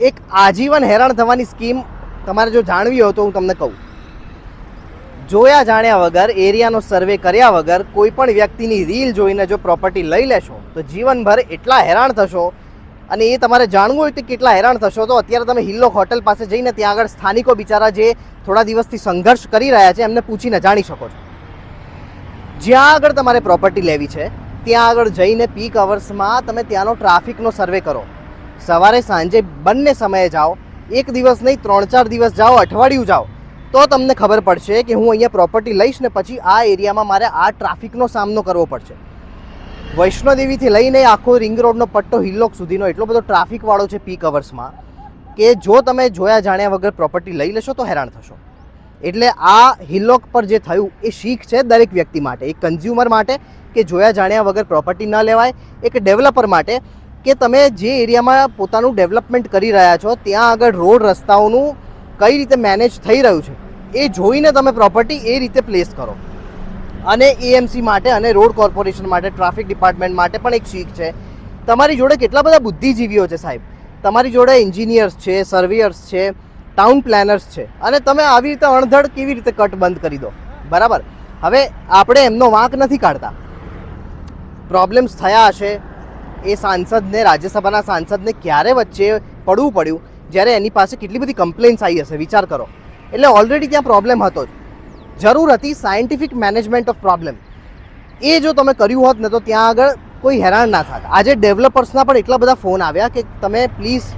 એક આજીવન હેરાન થવાની સ્કીમ તમારે જો જાણવી હોય તો હું તમને કહું. જોયા જાણ્યા વગર, એરિયાનો સર્વે કર્યા વગર કોઈ પણ વ્યક્તિની રીલ જોઈને જો પ્રોપર્ટી લઈ લેશો તો જીવનભર એટલા હેરાન થશો. અને એ તમારે જાણવું હોય તો કેટલા હેરાન થશો તો અત્યારે તમે હિલ્લોક હોટલ પાસે જઈને ત્યાં આગળ સ્થાનિકો બિચારા જે થોડા દિવસથી સંઘર્ષ કરી રહ્યા છે એમને પૂછીને જાણી શકો છો. જ્યાં આગળ તમારે પ્રોપર્ટી લેવી છે ત્યાં આગળ જઈને પીક અવર્સમાં તમે ત્યાંનો ટ્રાફિકનો સર્વે કરો. સવારે સાંજે બંને સમયે જાઓ. એક દિવસ નહીં, 3-4 દિવસ જાઓ, અઠવાડિયું જાઓ, તો તમને ખબર પડશે કે હું અહીંયા પ્રોપર્ટી લઈશ ને પછી આ એરિયામાં મારે આ ટ્રાફિકનો સામનો કરવો પડશે. વૈષ્ણોદેવીથી લઈને આખો રિંગ રોડનો પટ્ટો હિલ્લોક સુધીનો એટલો બધો ટ્રાફિકવાળો છે પીક અવર્સમાં કે જો તમે જોયા જાણ્યા વગર પ્રોપર્ટી લઈ લેશો તો હેરાન થશો. એટલે આ હિલ્લોક પર જે થયું એ શીખ છે દરેક વ્યક્તિ માટે, એક કન્ઝ્યુમર માટે કે જોયા જાણ્યા વગર પ્રોપર્ટી ન લેવાય, એક ડેવલપર માટે કે તમે જે એરિયામાં પોતાનું ડેવલપમેન્ટ કરી રહ્યા છો ત્યાં આગળ રોડ રસ્તાઓનું કઈ રીતે મેનેજ થઈ રહ્યું છે એ જોઈને તમે પ્રોપર્ટી એ રીતે પ્લેસ કરો. અને એએમસી માટે અને રોડ કોર્પોરેશન માટે, ટ્રાફિક ડિપાર્ટમેન્ટ માટે પણ એક શીખ છે. તમારી જોડે કેટલા બધા બુદ્ધિજીવીઓ છે સાહેબ, તમારી જોડે એન્જિનિયર્સ છે, સર્વેયર્સ છે, ટાઉન પ્લાનર્સ છે, અને તમે આવી રીતે અણધડ કેવી રીતે કટ બંધ કરી દો? બરાબર. હવે આપણે એમનો વાંક નથી કાઢતા. પ્રોબ્લેમ્સ થયા હશે, એ સાંસદને, રાજ્યસભાના સાંસદને ક્યારે વચ્ચે પડવું પડ્યું જ્યારે એની પાસે કેટલી બધી કમ્પ્લેન્ટ્સ આવી હશે, વિચાર કરો. એટલે ઓલરેડી ત્યાં પ્રોબ્લેમ હતો જ. જરૂર હતી સાયન્ટિફિક મેનેજમેન્ટ ઓફ પ્રોબ્લેમ. એ જો તમે કર્યું હોત ને તો ત્યાં આગળ કોઈ હેરાન ના થાત. આજે ડેવલપર્સના પણ એટલા બધા ફોન આવ્યા કે તમે પ્લીઝ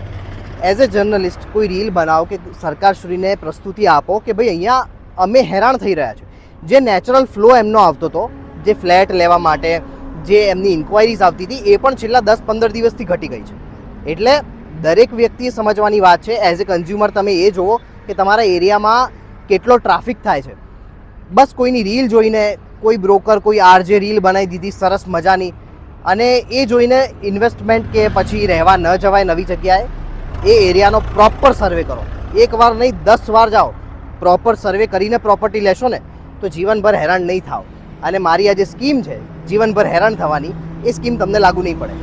એઝ એ જર્નલિસ્ટ કોઈ રીલ બનાવો કે સરકારશ્રીને પ્રસ્તુતિ આપો કે ભાઈ અહીંયા અમે હેરાન થઈ રહ્યા છીએ. જે નેચરલ ફ્લો એમનો આવતો હતો, જે ફ્લેટ લેવા માટે જે એમની ઇન્ક્વાયરીઝ આવતી હતી એ પણ છેલ્લા 10-15 દિવસથી ઘટી ગઈ છે. એટલે દરેક વ્યક્તિએ સમજવાની વાત છે. એઝ એ કન્ઝ્યુમર તમે એ જુઓ કે તમારા એરિયામાં કેટલો ટ્રાફિક થાય છે. બસ કોઈની રીલ જોઈને કોઈ બ્રોકર, કોઈ આરજે રીલ બનાવી દીધી સરસ મજાની, અને એ જોઈને ઇન્વેસ્ટમેન્ટ કે પછી રહેવા ન જવાય નવી જગ્યાએ. એ એરિયાનો પ્રોપર સર્વે કરો. એક વાર નહીં 10 વાર જાઓ. પ્રોપર સર્વે કરીને પ્રોપર્ટી લેશો ને તો જીવનભર હેરાન નહીં થાવ. અને મારી આ જે સ્કીમ છે જીવનભર હેરાન થવાની, એ સ્કીમ તમને લાગુ નહીં પડે.